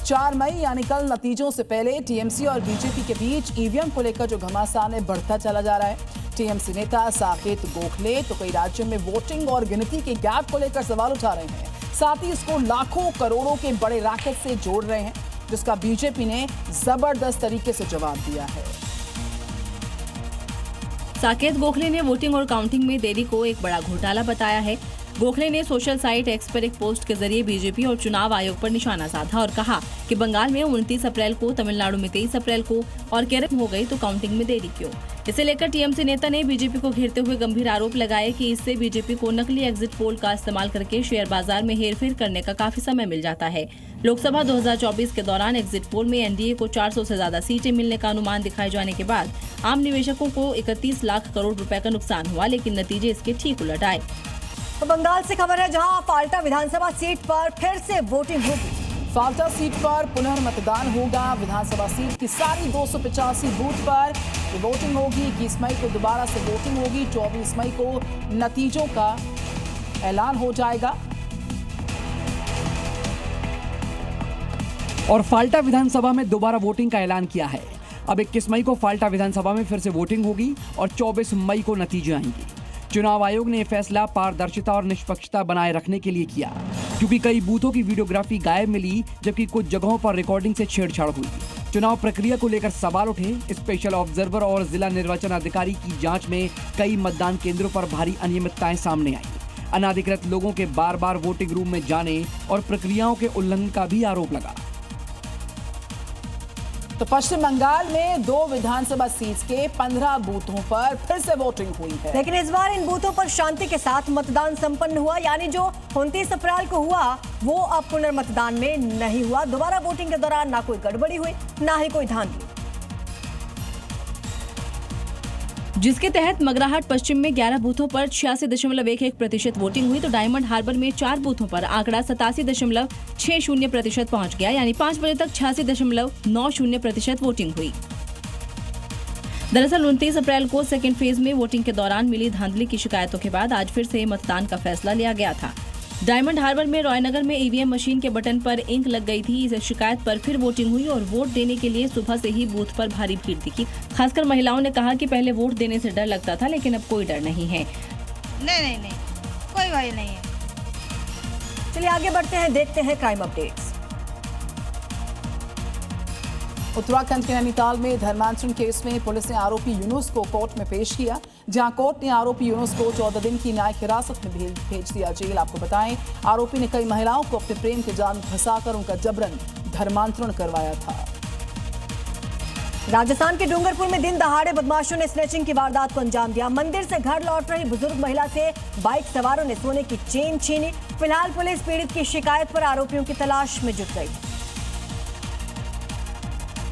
4 मई यानी कल नतीजों से पहले टीएमसी और बीजेपी के बीच ईवीएम को लेकर जो घमासान है बढ़ता चला जा रहा है। टीएमसी नेता साकेत गोखले तो कई राज्यों में वोटिंग और गिनती के गैप को लेकर सवाल उठा रहे हैं। साथ ही इसको लाखों करोड़ों के बड़े रैकेट से जोड़ रहे हैं, जिसका बीजेपी ने जबरदस्त तरीके से जवाब दिया है। साकेत गोखले ने वोटिंग और काउंटिंग में देरी को एक बड़ा घोटाला बताया है। गोखले ने सोशल साइट एक्स पर एक पोस्ट के जरिए बीजेपी और चुनाव आयोग पर निशाना साधा और कहा कि बंगाल में 29 अप्रैल को, तमिलनाडु में 23 अप्रैल को और केरल हो गई तो काउंटिंग में देरी क्यों। इसे लेकर टीएमसी नेता ने बीजेपी को घेरते हुए गंभीर आरोप लगाए कि इससे बीजेपी को नकली एग्जिट पोल का इस्तेमाल करके शेयर बाजार में हेरफेर करने का काफी समय मिल जाता है। लोकसभा 2024 के दौरान एग्जिट पोल में एनडीए को 400 से ज्यादा सीटें मिलने का अनुमान दिखाए जाने के बाद आम निवेशकों को 31 लाख करोड़ रुपए का नुकसान हुआ, लेकिन नतीजे इसके ठीक उलट आए। तो बंगाल से खबर है, जहां फाल्टा विधानसभा सीट पर फिर से वोटिंग होगी। फाल्टा सीट पर पुनर्मतदान होगा। विधानसभा सीट की सारी 285 बूथ पर वोटिंग होगी। 21 मई को दोबारा से वोटिंग होगी। 24 मई को नतीजों का ऐलान हो जाएगा। और फाल्टा विधानसभा में दोबारा वोटिंग का ऐलान किया है। अब 21 मई को फाल्टा विधानसभा में फिर से वोटिंग होगी और 24 मई को नतीजे आएंगे। चुनाव आयोग ने यह फैसला पारदर्शिता और निष्पक्षता बनाए रखने के लिए किया, क्योंकि कई बूथों की वीडियोग्राफी गायब मिली, जबकि कुछ जगहों पर रिकॉर्डिंग से छेड़छाड़ हुई। चुनाव प्रक्रिया को लेकर सवाल उठे। स्पेशल ऑब्जर्वर और जिला निर्वाचन अधिकारी की जांच में कई मतदान केंद्रों पर भारी अनियमितताएं सामने आई। अनाधिकृत लोगों के बार बार वोटिंग रूम में जाने और प्रक्रियाओं के उल्लंघन का भी आरोप लगा। तो पश्चिम बंगाल में 2 विधानसभा सीट के 15 बूथों पर फिर से वोटिंग हुई है, लेकिन इस बार इन बूथों पर शांति के साथ मतदान संपन्न हुआ। यानी जो 29 अप्रैल को हुआ वो अब पुनर्मतदान में नहीं हुआ। दोबारा वोटिंग के दौरान ना कोई गड़बड़ी हुई, ना ही कोई धांधली, जिसके तहत मगराहट पश्चिम में 11 बूथों पर 86.11% वोटिंग हुई, तो डायमंड हार्बर में 4 बूथों पर आंकड़ा 87.60% पहुंच गया। यानी 5 बजे तक 86.90% वोटिंग हुई। दरअसल 29 अप्रैल को सेकेंड फेज में वोटिंग के दौरान मिली धांधली की शिकायतों के बाद आज फिर से मतदान का फैसला लिया गया था। डायमंड हार्बर में रॉयनगर में ईवीएम मशीन के बटन पर इंक लग गई थी। इस शिकायत पर फिर वोटिंग हुई और वोट देने के लिए सुबह से ही बूथ पर भारी भीड़ दिखी। खासकर महिलाओं ने कहा कि पहले वोट देने से डर लगता था, लेकिन अब कोई डर नहीं है। नहीं, कोई भय नहीं है। चलिए आगे बढ़ते हैं, देखते हैं क्राइम अपडेट्स। उत्तराखंड के नैनीताल में धर्मांतरण केस में पुलिस ने आरोपी यूनुस को कोर्ट में पेश किया, जहां कोर्ट ने आरोपी यूनुस को 14 दिन की न्यायिक हिरासत में भेज दिया जेल। आपको बताएं, आरोपी ने कई महिलाओं को अपने प्रेम के जाल में फंसाकर उनका जबरन धर्मांतरण करवाया था। राजस्थान के डूंगरपुर में दिन दहाड़े बदमाशों ने स्नैचिंग की वारदात को अंजाम दिया। मंदिर से घर लौट रही बुजुर्ग महिला से बाइक सवारों ने सोने की चेन छीनी। फिलहाल पुलिस पीड़ित की शिकायत पर आरोपियों की तलाश में जुट गई।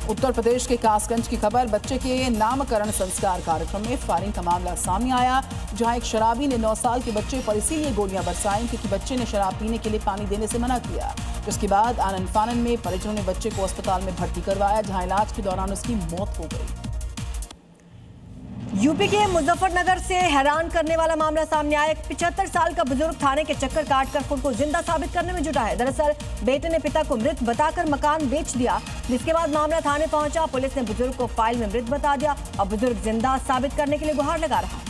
उत्तर प्रदेश के कासगंज की खबर, बच्चे के नामकरण संस्कार कार्यक्रम में फायरिंग का मामला सामने आया, जहां एक शराबी ने 9 साल के बच्चे पर इसीलिए गोलियां बरसाई क्योंकि बच्चे ने शराब पीने के लिए पानी देने से मना किया। जिसके बाद आनन फानन में परिजनों ने बच्चे को अस्पताल में भर्ती करवाया, जहां इलाज के दौरान उसकी मौत हो गई। यूपी के मुजफ्फरनगर से हैरान करने वाला मामला सामने आया। एक 75 साल का बुजुर्ग थाने के चक्कर काटकर खुद को जिंदा साबित करने में जुटा है। दरअसल बेटे ने पिता को मृत बताकर मकान बेच दिया, जिसके बाद मामला थाने पहुंचा। पुलिस ने बुजुर्ग को फाइल में मृत बता दिया और बुजुर्ग जिंदा साबित करने के लिए गुहार लगा रहा है।